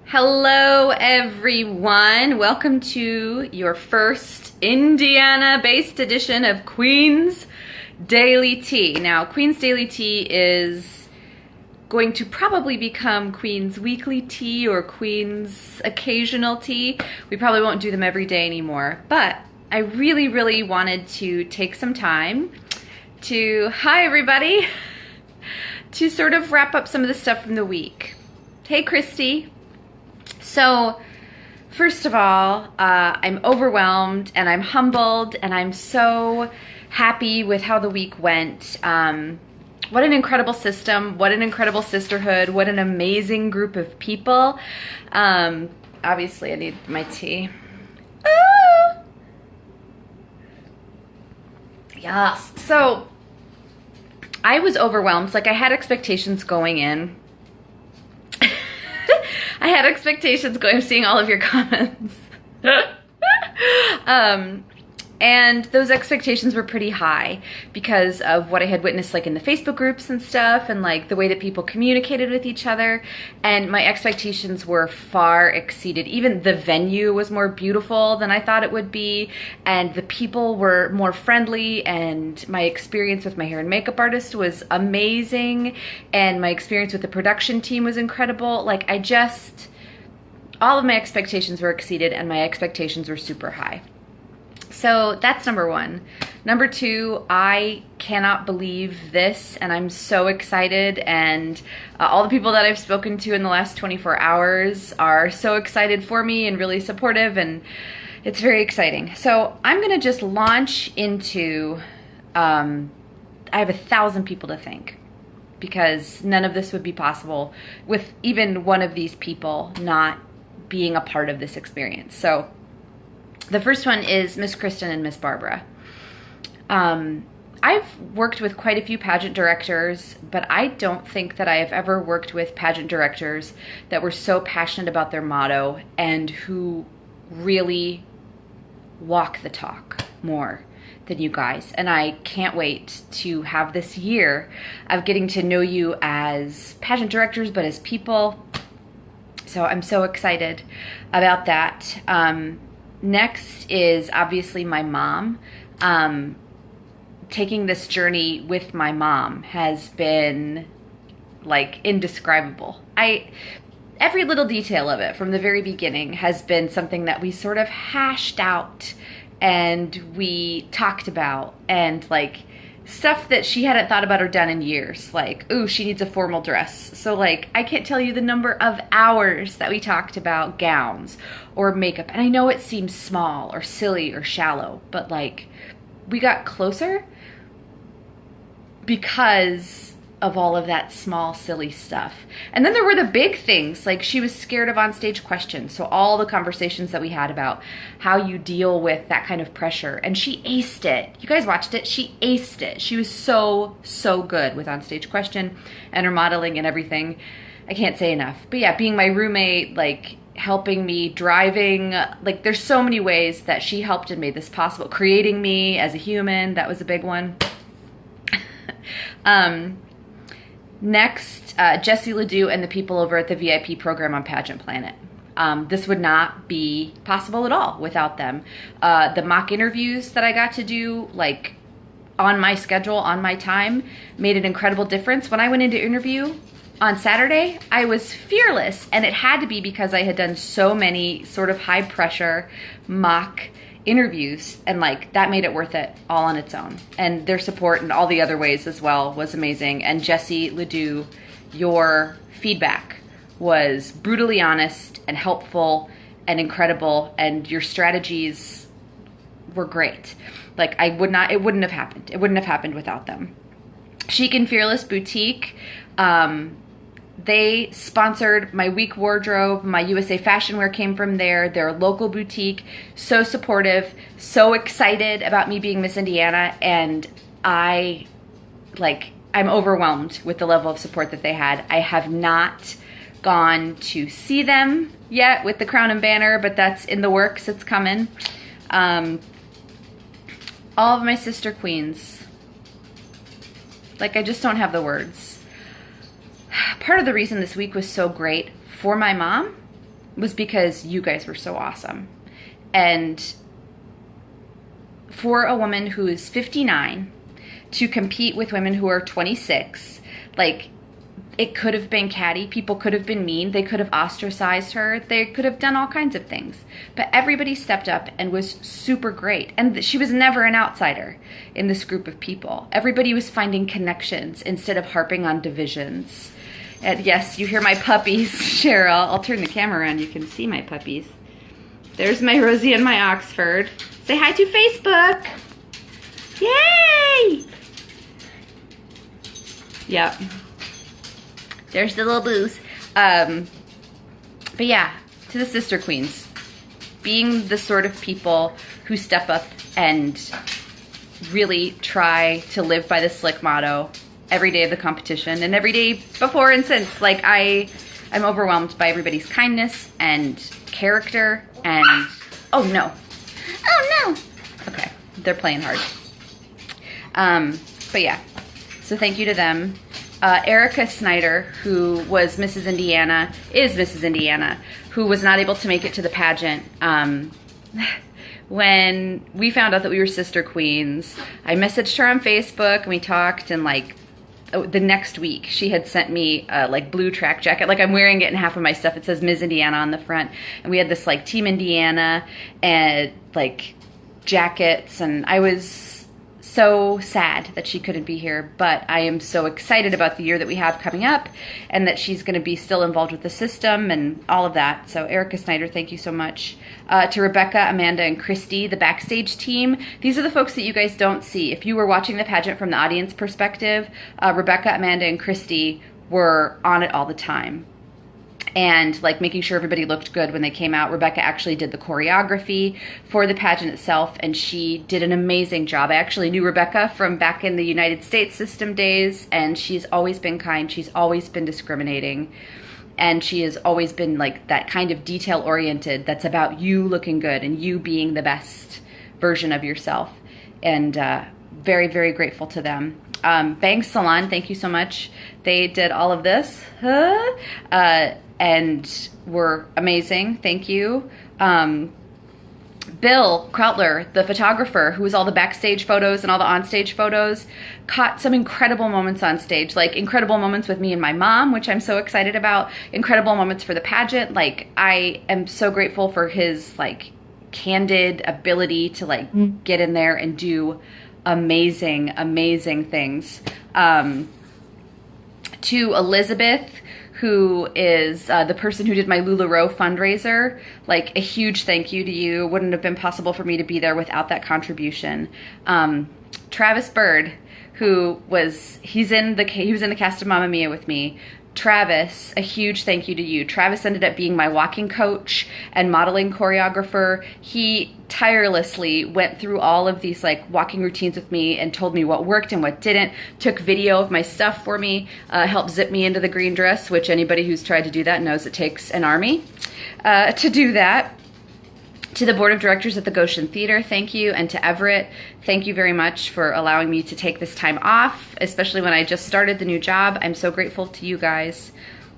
Hello everyone, welcome to your first Indiana-based edition of Queen's Daily Tea. Now, Queen's Daily Tea is going to probably become Queen's Weekly Tea or Queen's Occasional Tea. We probably won't do them every day anymore, but I really wanted to take some time to, hi everybody, to sort of wrap up some of the stuff from the week. Hey Christy. So, first of all, I'm overwhelmed and I'm humbled and I'm so happy with how the week went. What an incredible system, what an incredible sisterhood, what an amazing group of people. Obviously, I need my tea. Ah! Yes. So, I was overwhelmed. Like, I had expectations going in. I had expectations going, I'm seeing all of your comments. And those expectations were pretty high because of what I had witnessed like in the Facebook groups and stuff and like the way that people communicated with each other. And my expectations were far exceeded. Even the venue was more beautiful than I thought it would be. And the people were more friendly. And my experience with my hair and makeup artist was amazing. And my experience with the production team was incredible. Like all of my expectations were exceeded and my expectations were super high. So that's number one. Number two, I cannot believe this and I'm so excited, and all the people that I've spoken to in the last 24 hours are so excited for me and really supportive, and it's very exciting. So I'm gonna just launch into, I have 1,000 people to thank because none of this would be possible with even one of these people not being a part of this experience. So the first one is Miss Kristen and Miss Barbara. I've worked with quite a few pageant directors, but I don't think that I have ever worked with pageant directors that were so passionate about their motto and who really walk the talk more than you guys. And I can't wait to have this year of getting to know you as pageant directors, but as people. So I'm so excited about that. Next is obviously my mom. Taking this journey with my mom has been like indescribable. Every little detail of it from the very beginning has been something that we sort of hashed out and we talked about, and like stuff that she hadn't thought about or done in years. Like, ooh, she needs a formal dress. So like, I can't tell you the number of hours that we talked about gowns or makeup. And I know it seems small or silly or shallow, but like, we got closer because of all of that small, silly stuff. And then there were the big things, like she was scared of onstage questions. So all the conversations that we had about how you deal with that kind of pressure. And she aced it. You guys watched it. She aced it. She was so good with onstage question and her modeling and everything. I can't say enough. But yeah, being my roommate, like helping me, driving, like there's so many ways that she helped and made this possible. Creating me as a human, that was a big one. Next, Jessie Ledoux and the people over at the VIP program on Pageant Planet. This would not be possible at all without them. The mock interviews that I got to do, like on my schedule, on my time, made an incredible difference. When I went into interview on Saturday, I was fearless, and it had to be because I had done so many sort of high pressure mock interviews, and like that made it worth it all on its own. And their support in all the other ways as well was amazing. And Jessie Ledoux, your feedback was brutally honest and helpful and incredible, and your strategies were great. Like it wouldn't have happened. It wouldn't have happened without them. Chic and Fearless Boutique, they sponsored my week wardrobe. My USA Fashion Wear came from there. They're a local boutique, so supportive, so excited about me being Miss Indiana. And I'm overwhelmed with the level of support that they had. I have not gone to see them yet with the Crown and Banner, but that's in the works. It's coming. All of my sister queens. Like, I just don't have the words. Part of the reason this week was so great for my mom was because you guys were so awesome. And for a woman who is 59 to compete with women who are 26, like, it could have been catty. People could have been mean. They could have ostracized her. They could have done all kinds of things. But everybody stepped up and was super great. And she was never an outsider in this group of people. Everybody was finding connections instead of harping on divisions. And yes, you hear my puppies, Cheryl. I'll turn the camera around. You can see my puppies. There's my Rosie and my Oxford. Say hi to Facebook. Yay! Yep. There's the little booze. But yeah, to the sister queens, being the sort of people who step up and really try to live by the Slick motto every day of the competition and every day before and since. Like, I'm overwhelmed by everybody's kindness and character and, oh no. Okay, they're playing hard. But yeah, so thank you to them. Erica Snyder, who was Mrs. Indiana, is Mrs. Indiana, who was not able to make it to the pageant. When we found out that we were sister queens, I messaged her on Facebook and we talked, and like the next week she had sent me a like blue track jacket. Like, I'm wearing it in half of my stuff. It says Ms. Indiana on the front. And we had this like Team Indiana and like jackets, and I was so sad that she couldn't be here, but I am so excited about the year that we have coming up and that she's going to be still involved with the system and all of that. So Erica Snyder, thank you so much. To Rebecca, Amanda, and Christy, the backstage team. These are the folks that you guys don't see. If you were watching the pageant from the audience perspective, Rebecca, Amanda, and Christy were on it all the time. And like making sure everybody looked good when they came out. Rebecca actually did the choreography for the pageant itself, and she did an amazing job. I actually knew Rebecca from back in the United States system days, and she's always been kind. She's always been discriminating, and she has always been like that kind of detail-oriented that's about you looking good and you being the best version of yourself. And very, very grateful to them. Bangs Salon, thank you so much. They did all of this. And were amazing. Thank you. Bill Krautler, the photographer, who was all the backstage photos and all the onstage photos, caught some incredible moments on stage, like incredible moments with me and my mom, which I'm so excited about, incredible moments for the pageant. Like, I am so grateful for his like candid ability to like get in there and do amazing, amazing things. To Elizabeth, who is the person who did my LuLaRoe fundraiser, like a huge thank you to you. Wouldn't have been possible for me to be there without that contribution. Travis Bird, who was, he was in the cast of Mamma Mia with me. Travis, a huge thank you to you. Travis ended up being my walking coach and modeling choreographer. He tirelessly went through all of these like walking routines with me and told me what worked and what didn't, took video of my stuff for me, helped zip me into the green dress, which anybody who's tried to do that knows it takes an army to do that. To the board of directors at the Goshen Theater, thank you. And to Everett, thank you very much for allowing me to take this time off, especially when I just started the new job. I'm so grateful to you guys.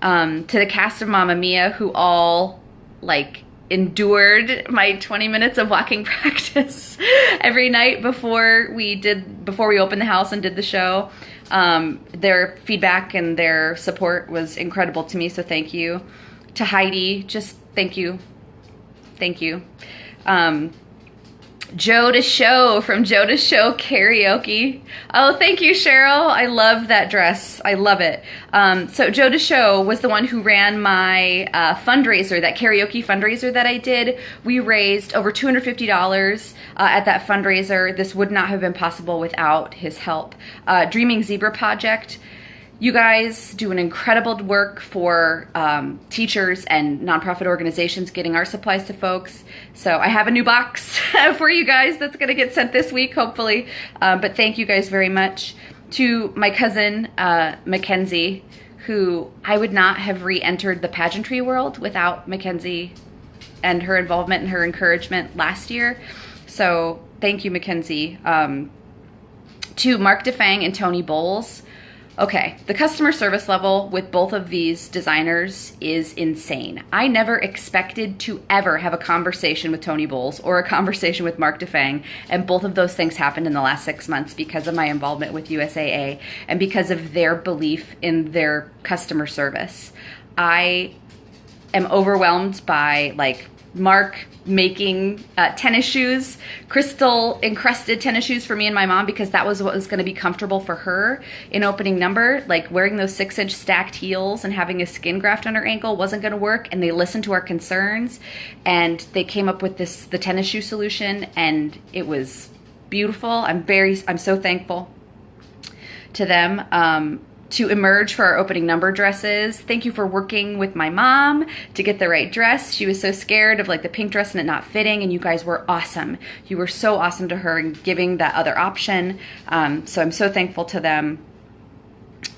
To the cast of Mamma Mia, who all like endured my 20 minutes of walking practice every night before we opened the house and did the show. Their feedback and their support was incredible to me, so thank you. To Heidi, just thank you. Thank you. Joe to Show from Joe to Show Karaoke. Oh, thank you, Cheryl. I love that dress. I love it. So Joe to Show was the one who ran my fundraiser, that karaoke fundraiser that I did. We raised over $250 at that fundraiser. This would not have been possible without his help. Dreaming Zebra Project. You guys do an incredible work for teachers and nonprofit organizations getting art supplies to folks. So I have a new box for you guys that's going to get sent this week, hopefully. But thank you guys very much. To my cousin, Mackenzie, who I would not have re-entered the pageantry world without Mackenzie and her involvement and her encouragement last year. So thank you, Mackenzie. To Mark DeFang and Tony Bowles, Okay, the customer service level with both of these designers is insane. I never expected to ever have a conversation with Tony Bowles or a conversation with Mark Defang, and both of those things happened in the last 6 months because of my involvement with USAA and because of their belief in their customer service. I am overwhelmed by like Mark making tennis shoes, crystal encrusted tennis shoes for me and my mom, because that was what was going to be comfortable for her in opening number. Like wearing those 6-inch stacked heels and having a skin graft on her ankle wasn't going to work, and they listened to our concerns and they came up with the tennis shoe solution, and it was beautiful. I'm so thankful to them. To Emerge for our opening number dresses, thank you for working with my mom to get the right dress. She was so scared of like the pink dress and it not fitting, and you guys were awesome. You were so awesome to her in giving that other option. So I'm so thankful to them.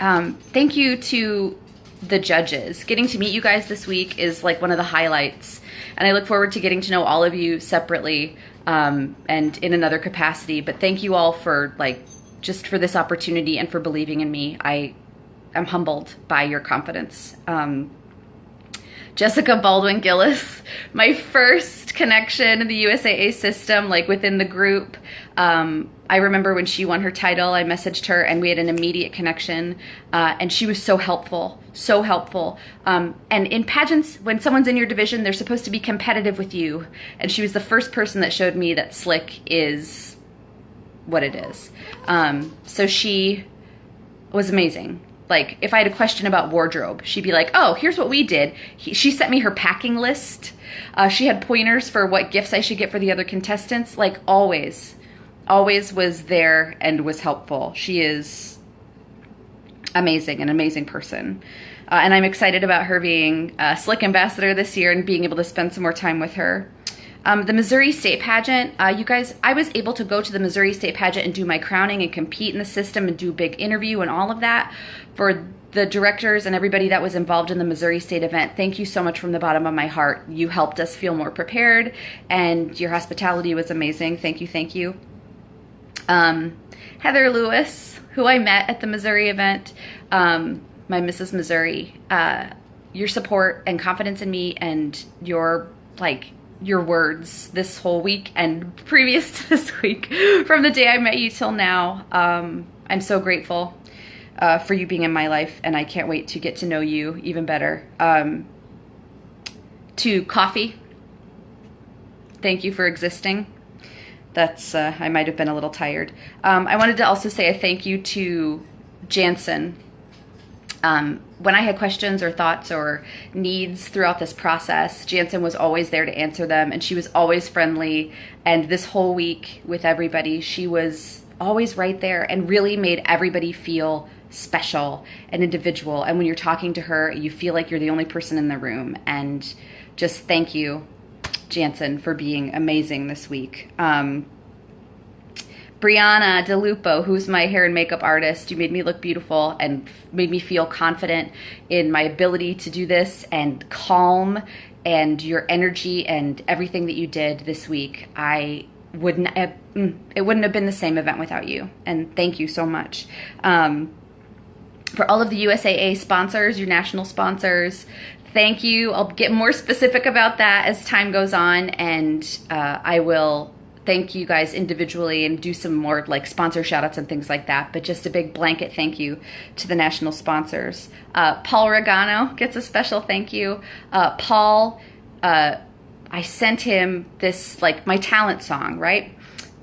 Thank you to the judges. Getting to meet you guys this week is like one of the highlights, and I look forward to getting to know all of you separately and in another capacity. But thank you all for like just for this opportunity and for believing in me. I'm humbled by your confidence. Jessica Baldwin Gillis, my first connection in the USAA system, like within the group. I remember when she won her title, I messaged her and we had an immediate connection, and she was so helpful, so helpful. And in pageants, when someone's in your division, they're supposed to be competitive with you. And she was the first person that showed me that slick is what it is. So she was amazing. Like, if I had a question about wardrobe, she'd be like, oh, here's what we did. She sent me her packing list. She had pointers for what gifts I should get for the other contestants. Like, always was there and was helpful. She is amazing, an amazing person. And I'm excited about her being a Slick ambassador this year and being able to spend some more time with her. The Missouri State Pageant, you guys, I was able to go to the Missouri State Pageant and do my crowning and compete in the system and do a big interview and all of that. For the directors and everybody that was involved in the Missouri State event, thank you so much from the bottom of my heart. You helped us feel more prepared, and your hospitality was amazing. Thank you, thank you. Heather Lewis, who I met at the Missouri event, my Mrs. Missouri, your support and confidence in me and your words this whole week and previous to this week, from the day I met you till now. I'm so grateful for you being in my life, and I can't wait to get to know you even better. To Coffee, thank you for existing. That's, I might have been a little tired. I wanted to also say a thank you to Jansen. When I had questions or thoughts or needs throughout this process, Jansen was always there to answer them, and she was always friendly. And this whole week with everybody, she was always right there and really made everybody feel special and individual. And when you're talking to her, you feel like you're the only person in the room. And just thank you, Jansen, for being amazing this week. Brianna DeLupo, who's my hair and makeup artist, you made me look beautiful and made me feel confident in my ability to do this, and calm, and your energy and everything that you did this week. It wouldn't have been the same event without you, and thank you so much. For all of the USAA sponsors, your national sponsors, thank you. I'll get more specific about that as time goes on, and I will thank you guys individually and do some more like sponsor shout outs and things like that. But just a big blanket thank you to the national sponsors. Paul Regano gets a special thank you. Paul, I sent him this, like, my talent song, right?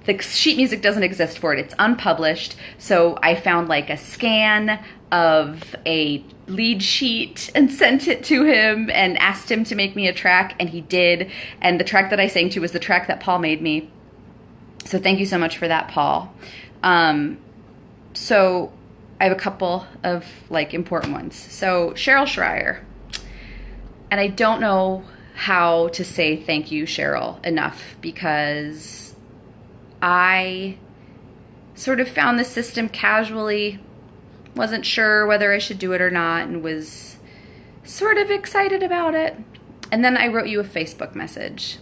The sheet music doesn't exist for it. It's unpublished. So I found like a scan of a lead sheet and sent it to him and asked him to make me a track, and he did. And the track that I sang to was the track that Paul made me. So thank you so much for that, Paul. So I have a couple of like important ones. So Cheryl Schreier, and I don't know how to say thank you, Cheryl, enough, because I sort of found the system casually, wasn't sure whether I should do it or not, and was sort of excited about it. And then I wrote you a Facebook message,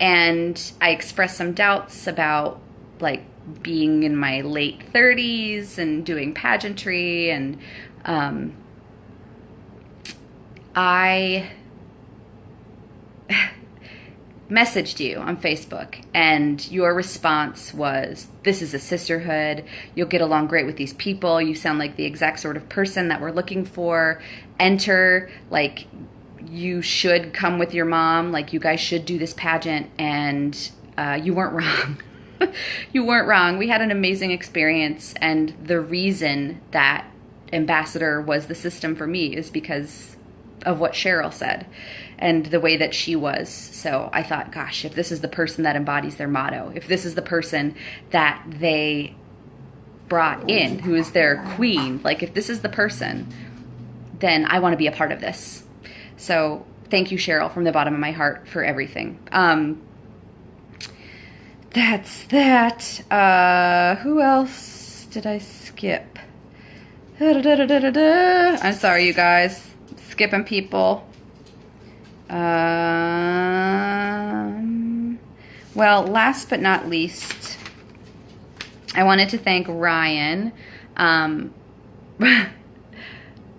and I expressed some doubts about like being in my late 30s and doing pageantry, and I messaged you on Facebook, and your response was, "This is a sisterhood. You'll get along great with these people. You sound like the exact sort of person that we're looking for. Enter, like, you should come with your mom. Like, you guys should do this pageant." And you weren't wrong. You weren't wrong. We had an amazing experience, and the reason that Ambassador was the system for me is because of what Cheryl said and the way that she was. So I thought, gosh, if this is the person that embodies their motto, if this is the person that they brought in, who is their queen, like, if this is the person, then I want to be a part of this. So thank you, Cheryl, from the bottom of my heart for everything. That's that. Who else did I skip? I'm sorry, you guys. Skipping people. Well, last but not least, I wanted to thank Ryan.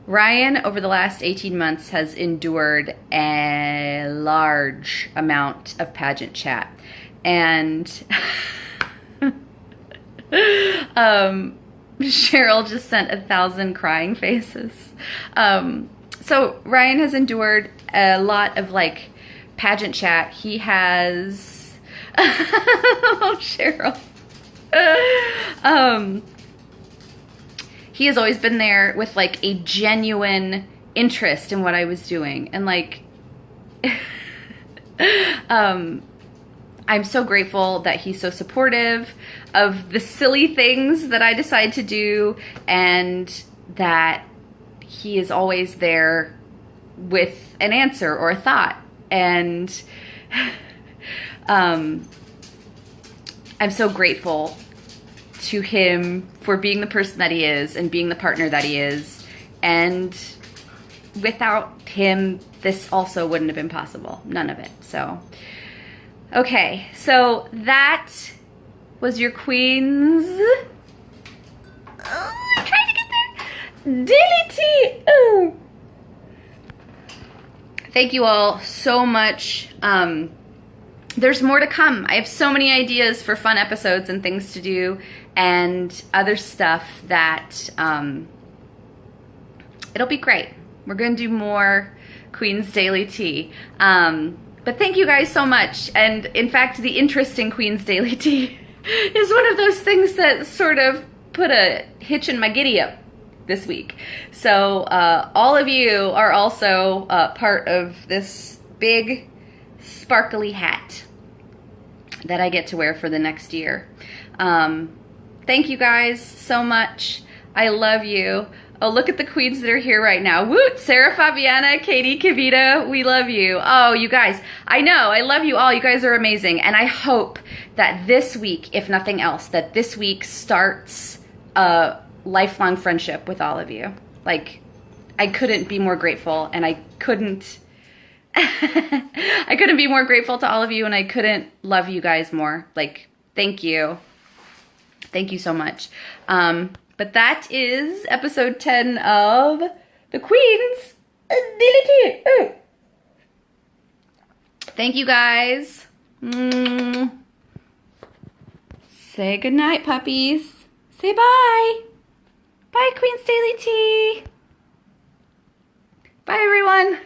Ryan, over the last 18 months, has endured a large amount of pageant chat. And Cheryl just sent 1,000 crying faces. So Ryan has endured a lot of, like, pageant chat. He has oh, Cheryl. He has always been there with, like, a genuine interest in what I was doing, and, like, I'm so grateful that he's so supportive of the silly things that I decide to do, and that he is always there with an answer or a thought. And I'm so grateful to him for being the person that he is and being the partner that he is. And without him, this also wouldn't have been possible. None of it. So, okay. So that was your queens. Oh, I'm trying to get there. Daily tea. Oh. Thank you all so much. There's more to come. I have so many ideas for fun episodes and things to do and other stuff that it'll be great. We're going to do more Queen's Daily Tea. But thank you guys so much. And in fact, the interest in Queen's Daily Tea is one of those things that sort of put a hitch in my giddy up this week. So all of you are also part of this big sparkly hat that I get to wear for the next year. Thank you guys so much. I love you. Oh, look at the queens that are here right now. Woot! Sarah Fabiana, Katie Kavita, we love you. Oh, you guys, I know, I love you all. You guys are amazing. And I hope that this week, if nothing else, that this week starts a lifelong friendship with all of you. Like, I couldn't be more grateful, and I couldn't I couldn't be more grateful to all of you, and I couldn't love you guys more. Like, thank you. Thank you so much. But that is episode 10 of The Queen's Daily Tea. Ooh. Thank you guys. Say goodnight, puppies. Say bye. Bye, Queen's Daily Tea. Bye, everyone.